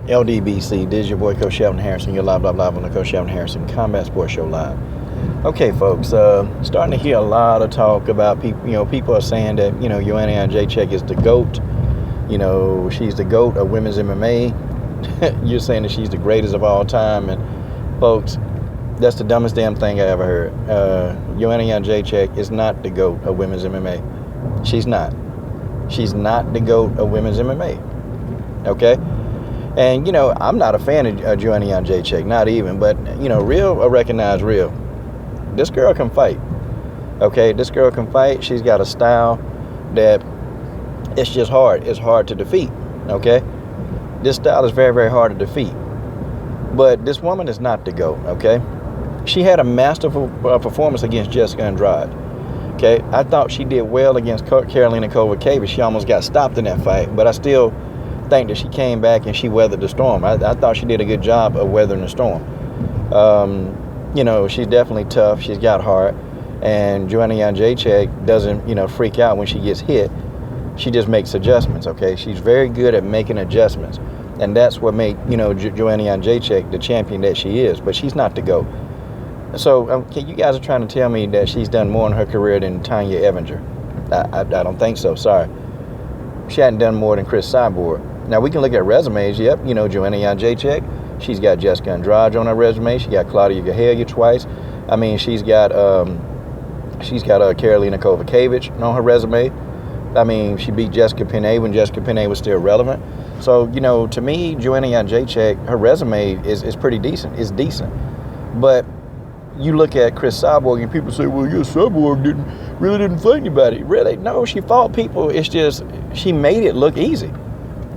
LDBC, this is your boy Coach Shelton Harrison. You're live on the Coach Shelton Harrison Combat Sports Show Live. Okay, folks, starting to hear a lot of talk about people. People are saying that Joanna Jedrzeczyk is the GOAT. She's the GOAT of women's MMA. You're saying that she's the greatest of all time, and folks, that's the dumbest damn thing I ever heard. Joanna Jedrzeczyk is not the GOAT of women's MMA. She's not. She's not the GOAT of women's MMA. Okay. And, I'm not a fan of Joanna Jedrzeczyk, not even, but, real or recognize real. This girl can fight, okay? This girl can fight. She's got a style that it's just hard. It's hard to defeat, okay? This style is very, very hard to defeat. But this woman is not the GOAT, okay? She had a masterful performance against Jessica Andrade, okay? I thought she did well against Karolina Kowalkiewicz. She almost got stopped in that fight, but I still think that she came back and she weathered the storm. I thought she did a good job of weathering the storm. She's definitely tough. She's got heart. And Joanna Jedrzeczyk doesn't, freak out when she gets hit. She just makes adjustments, okay? She's very good at making adjustments. And that's what made, Joanna Jedrzeczyk the champion that she is. But she's not the GOAT. So you guys are trying to tell me that she's done more in her career than Tanya Evinger. I don't think so. Sorry. She hadn't done more than Chris Cyborg. Now, we can look at resumes. Yep, Joanna Jedrzeczyk. She's got Jessica Andrade on her resume. She got Claudia Gadelha twice. I mean, she's got Karolina Kowalkiewicz on her resume. I mean, she beat Jessica Penne when Jessica Penne was still relevant. So, to me, Joanna Jedrzeczyk, her resume is pretty decent. It's decent. But you look at Chris Cyborg and people say, well, yes, Cyborg really didn't fight anybody. Really? No, she fought people. It's just she made it look easy.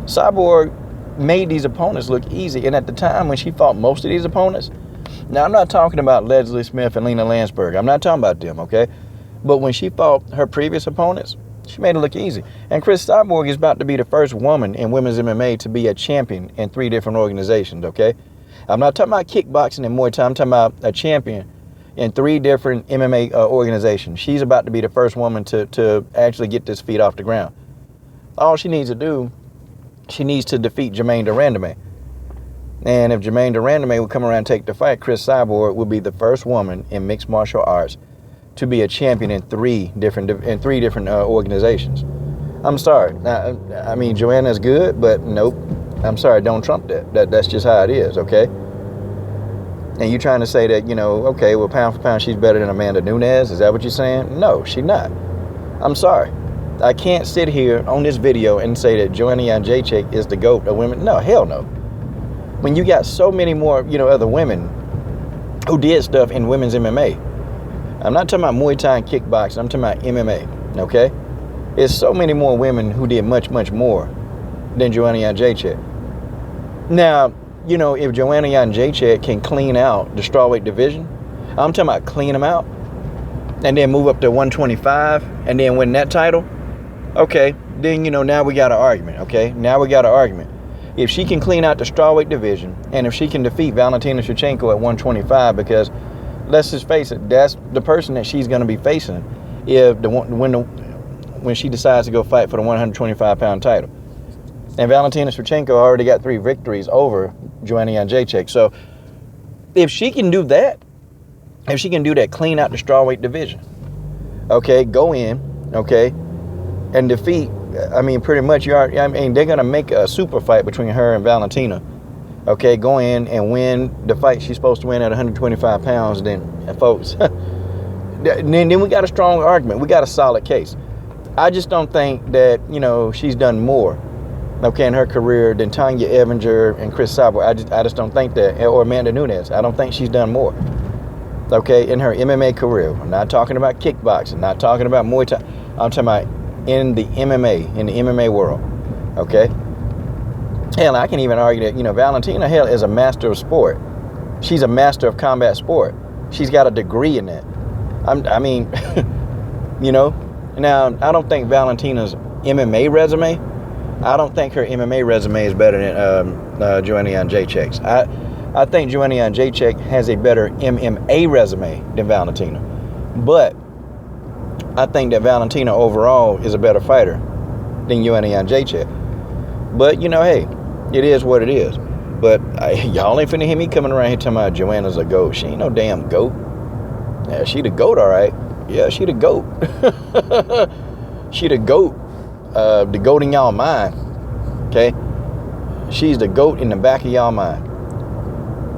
Cyborg made these opponents look easy. And at the time when she fought most of these opponents, now I'm not talking about Leslie Smith and Lena Landsberg. I'm not talking about them, okay? But when she fought her previous opponents, she made it look easy. And Chris Cyborg is about to be the first woman in women's MMA to be a champion in 3 different organizations, okay? I'm not talking about kickboxing and Muay Thai. I'm talking about a champion in 3 different MMA organizations. She's about to be the first woman to actually get this feat off the ground. All she needs to do, she needs to defeat Germaine de Randamie. And if Germaine de Randamie would come around and take the fight, Chris Cyborg would be the first woman in mixed martial arts to be a champion in 3 different organizations. I'm sorry. Now, I mean, Joanna's good, but nope. I'm sorry, don't trump that. That's just how it is, okay? And you trying to say that, okay, well, pound for pound, she's better than Amanda Nunes? Is that what you're saying? No, she's not. I'm sorry. I can't sit here on this video and say that Joanna Jedrzeczyk is the GOAT of women. No, hell no. When you got so many more, other women who did stuff in women's MMA. I'm not talking about Muay Thai and kickboxing. I'm talking about MMA, okay? There's so many more women who did much, much more than Joanna Jedrzeczyk. Now, if Joanna Jedrzeczyk can clean out the strawweight division, I'm talking about clean them out, and then move up to 125, and then win that title, okay, then, now we got an argument, okay? Now we got an argument. If she can clean out the strawweight division, and if she can defeat Valentina Shevchenko at 125, because let's just face it, that's the person that she's going to be facing when she decides to go fight for the 125-pound title. And Valentina Shevchenko already got 3 victories over Joanna Jedrzeczyk. So if she can do that, clean out the strawweight division, okay, go in, okay, and defeat, I mean, pretty much they're going to make a super fight between her and Valentina, okay, go in and win the fight she's supposed to win at 125 pounds, then, folks, then we got a strong argument. We got a solid case. I just don't think that, she's done more, okay, in her career than Tanya Evinger and Chris Cyborg. I just don't think that, or Amanda Nunes. I don't think she's done more, okay, in her MMA career. I'm not talking about kickboxing, not talking about Muay Thai. I'm talking about in the MMA world, okay? Hell, I can even argue that, Valentina, hell, is a master of sport. She's a master of combat sport. She's got a degree in that. Now, I don't think Valentina's MMA resume, I don't think her MMA resume is better than Joanna Jedrzejczyk's. I think Joanna Jedrzeczyk has a better MMA resume than Valentina. But I think that Valentina overall is a better fighter than Joanna Jedrzeczyk. But, hey, it is what it is. But y'all ain't finna hear me coming around here talking about Joanna's a goat. She ain't no damn goat. Yeah, she the goat, all right. Yeah, she the goat. She the goat. The goat in y'all mind. Okay? She's the goat in the back of y'all mind.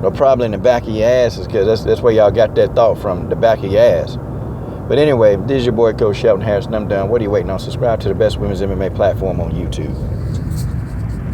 Or probably in the back of your ass, because that's where y'all got that thought from, the back of your ass. But anyway, this is your boy, Coach Shelton Harrison. I'm done. What are you waiting on? Subscribe to the best women's MMA platform on YouTube.